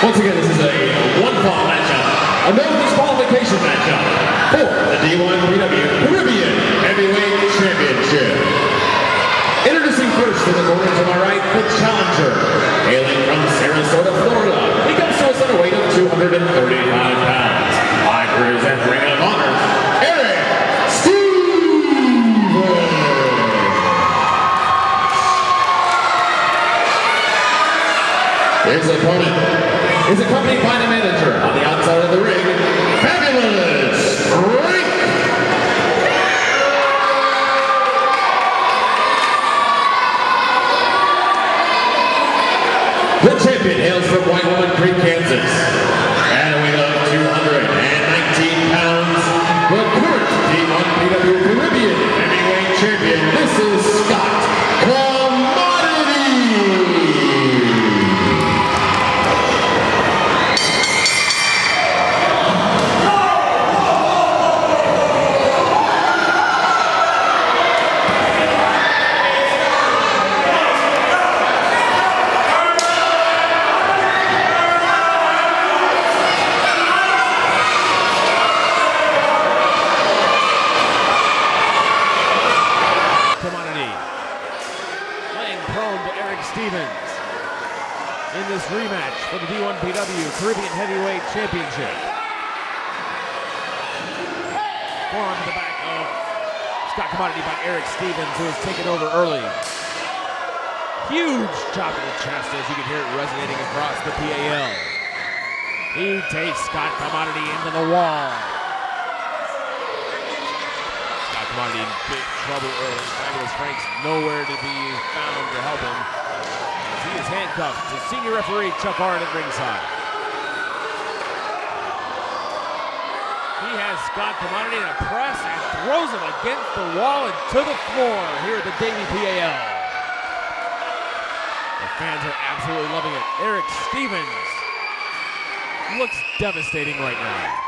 Once again, this is a one-fall matchup, a no disqualification matchup for the D1PW Caribbean Heavyweight Championship. Introducing first in the corner to my right, the challenger, hailing from Sarasota, Florida. He comes to us at a weight of 235 pounds. I present Ring of Honor, Erick. His opponent is accompanied by the manager on the outside of the ring, Fabulous Frank. The champion hails from White Woman Creek, Kansas, at a weight of 219 pounds. The current D1PW Caribbean Heavyweight Champion, this is Scott. In this rematch for the D1PW Caribbean Heavyweight Championship. Forearm to the back of Scott Commodity by Erick Stevens, who has taken over early. Huge chop in the chest, as you can hear it resonating across the PAL. He takes Scott Commodity into the wall. Scott Commodity in big trouble early. Fabulous Frank's nowhere to be found to help him. He is handcuffed to senior referee Chuck Arnn at ringside. He has Scott Commodity in a press and throws him against the wall and to the floor here at the Davie PAL. The fans are absolutely loving it. Erick Stevens looks devastating right now.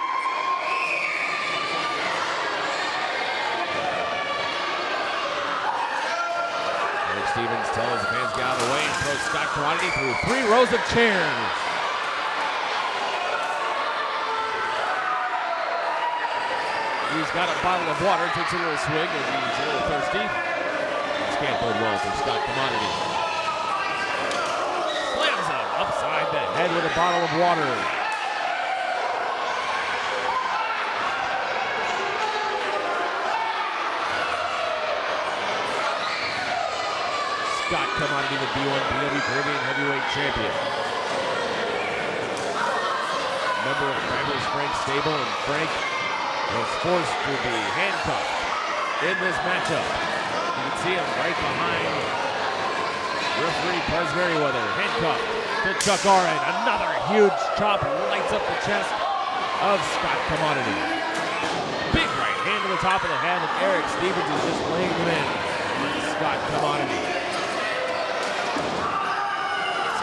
Stevens tells the fans to get out of the way and throws Scott Commodity through 3 rows of chairs. He's got a bottle of water, takes a little swig as he's a little thirsty. This can't bode well for Scott Commodity. Slams him upside the head with a bottle of water. Scott Commodity, the D1PW Caribbean Heavyweight Champion. Member of Fabulous Frank's stable, and Frank was forced to be handcuffed in this matchup. You can see him right behind referee Buzz Merriweather, handcuffed to Chuck Arnn. Another huge chop lights up the chest of Scott Commodity. Big right hand to the top of the head, and Erick Stevens is just laying him in. Scott Commodity.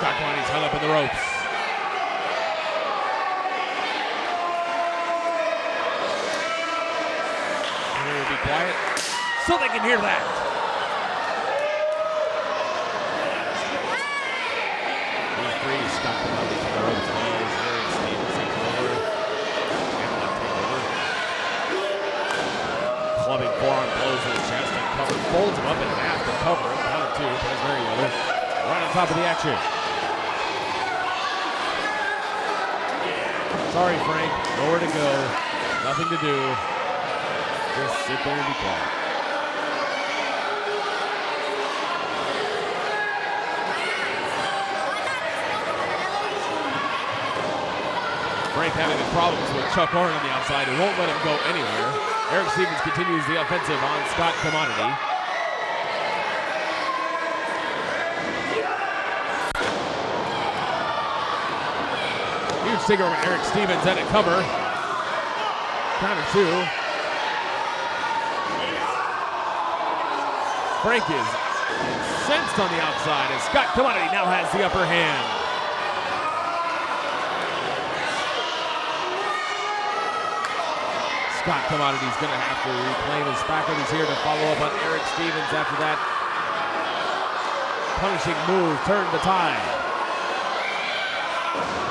Scott Commodity's hung up in the ropes. Everyone will be quiet so they can hear that. He frees Scott Commodity from the ropes. Now is Erick Stevens takes over. Cannot take over. Clubbing forearm blows to the chest and cover. Folds him up in half to cover him. Count of 2. That's very well. Right on top of the action. Sorry, Frank. Nowhere to go. Nothing to do. Just sit there and be quiet. Frank having problems with Chuck Arnn on the outside and won't let him go anywhere. Erick Stevens continues the offensive on Scott Commodity. Huge stinger from Erick Stevens at a cover. Count of 2. Frank is incensed on the outside as Scott Commodity now has the upper hand. Scott Commodity's going to have to reclaim his faculties here to follow up on Erick Stevens after that punishing move turned the tide.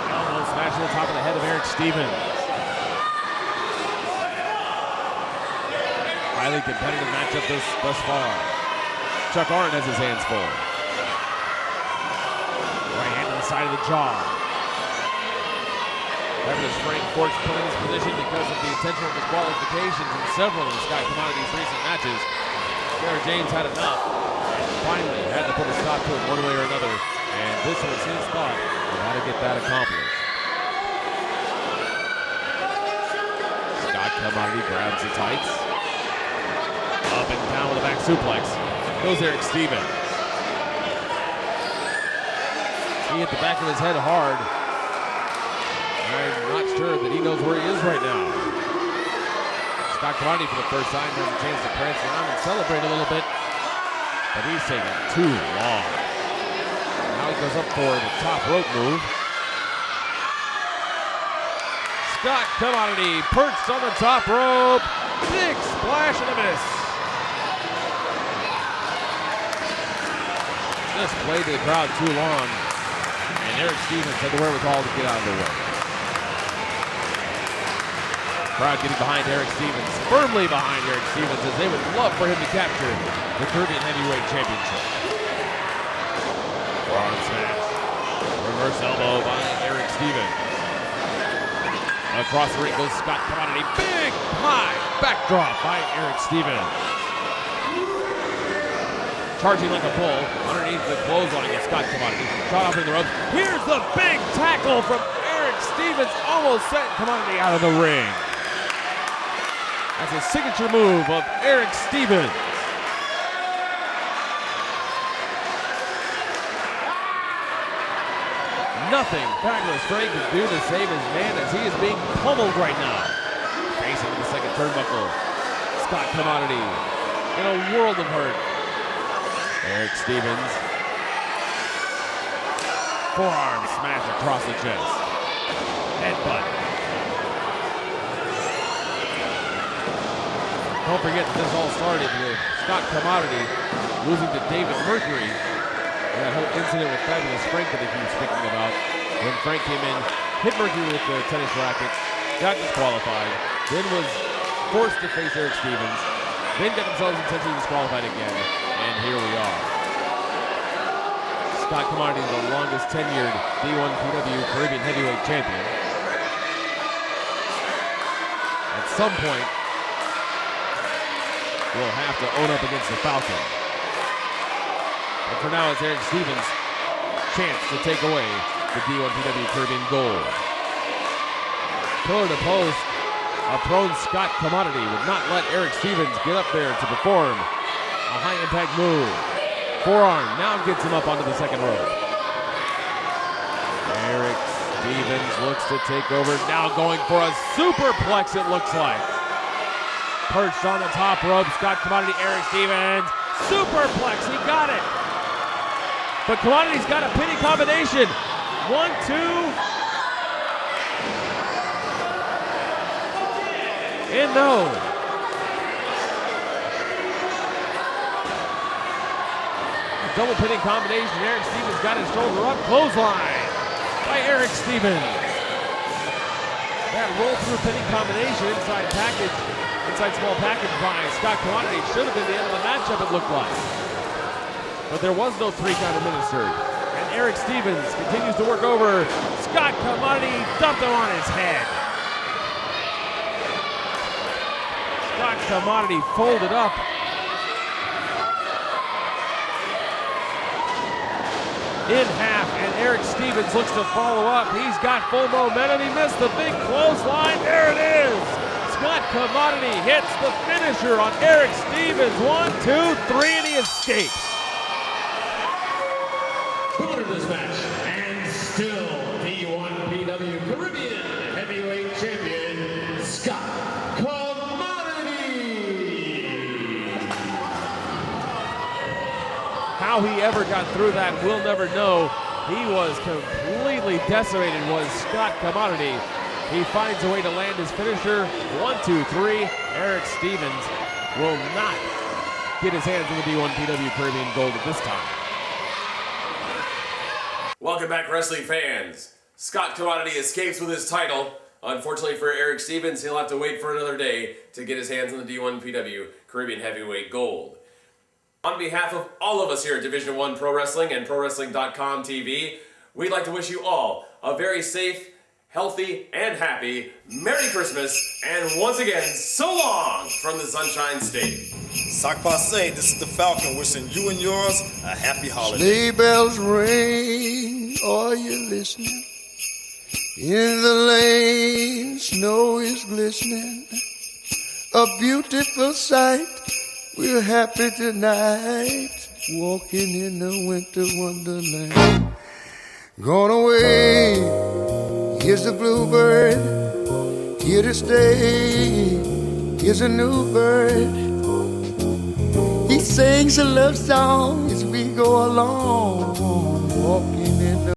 Elbow to the top of the head of Erick Stevens. Highly competitive matchup thus far. Chuck Arndt has his hands full. Right hand to the side of the jaw. Fabulous Frank Forks put in this position because of the intentional disqualifications in several of the Scott Commodities recent matches. Sarah James had enough and finally had to put a stop to it one way or another. And this was his thought on how to get that accomplished. Scott Commodity grabs the tights. Up and down with a back suplex. Goes Erick Stevens. He hit the back of his head hard. I'm not sure that he knows where he is right now. Scott Commodity for the first time has a chance to prance around and celebrate a little bit. But he's taking too long. Now he goes up for the top rope move. Scott Commodity perched on the top rope. Big splash and a miss. Just played to the crowd too long. And Erick Stevens had the wherewithal to get out of the way. Crowd getting behind Erick Stevens, firmly behind Erick Stevens, as they would love for him to capture the Caribbean Heavyweight Championship. Forearm smash. Reverse elbow by Erick Stevens. Across the ring goes Scott Commodity. Big high backdrop by Erick Stevens. Charging like a bull underneath the clothesline of Scott Commodity. Shot off in the ropes. Here's the big tackle from Erick Stevens. Almost sent Commodity out of the ring. That's a signature move of Erick Stevens. Nothing Fabulous Frank can do to save his man as he is being pummeled right now. Facing the second turnbuckle. Scott Commodity in a world of hurt. Erick Stevens. Forearm smash across the chest. Headbutt. Don't forget that this all started with Scott Commodity losing to David Mercury. And that whole incident with Fabulous Frank that they keep speaking about. When Frank came in, hit Mercury with the tennis racket, got disqualified, then was forced to face Erick Stevens, then got themselves intentionally disqualified again, and here we are. Scott Commodity is the longest tenured D1PW Caribbean Heavyweight Champion. At some point, will have to own up against the Falcon. But for now, it's Erick Stevens' chance to take away the D1PW Caribbean gold. Pillar to post, a prone Scott Commodity would not let Erick Stevens get up there to perform a high-impact move. Forearm now gets him up onto the second rope. Erick Stevens looks to take over, now going for a superplex it looks like. Perched on the top rope, Scott Commodity, Erick Stevens, superplex, he got it. But Commodity's got a pinning combination. 1, 2. And no. A double pinning combination. Erick Stevens got his shoulder up. Clothesline by Erick Stevens. That roll through pinning combination inside small package by Scott Commodity should have been the end of the matchup, it looked like. But there was no 3 count administered. And Erick Stevens continues to work over Scott Commodity, dumped him on his head. Scott Commodity folded up. In half, and Erick Stevens looks to follow up. He's got full momentum. He missed the big clothesline. There it is. Scott Commodity hits the finisher on Erick Stevens. 1, 2, 3, and he escapes. Winner of this match, and still D1PW Caribbean Heavyweight Champion, Scott Commodity. How he ever got through that, we'll never know. He was completely decimated, was Scott Commodity. He finds a way to land his finisher. 1, 2, 3. Erick Stevens will not get his hands on the D1PW Caribbean gold at this time. Welcome back, wrestling fans. Scott Commodity escapes with his title. Unfortunately for Erick Stevens, he'll have to wait for another day to get his hands on the D1PW Caribbean Heavyweight Gold. On behalf of all of us here at Division I Pro Wrestling and ProWrestling.com TV, we'd like to wish you all a very safe, healthy, and happy Merry Christmas, and once again, so long from the Sunshine State. Sac passe, this is the Falcon wishing you and yours a happy holiday. Sleigh bells ring, are you listening? In the lane, snow is glistening. A beautiful sight, we're happy tonight. Walking in the winter wonderland. Gone away, here's the bluebird. Here to stay, here's a new bird. He sings a love song as we go along.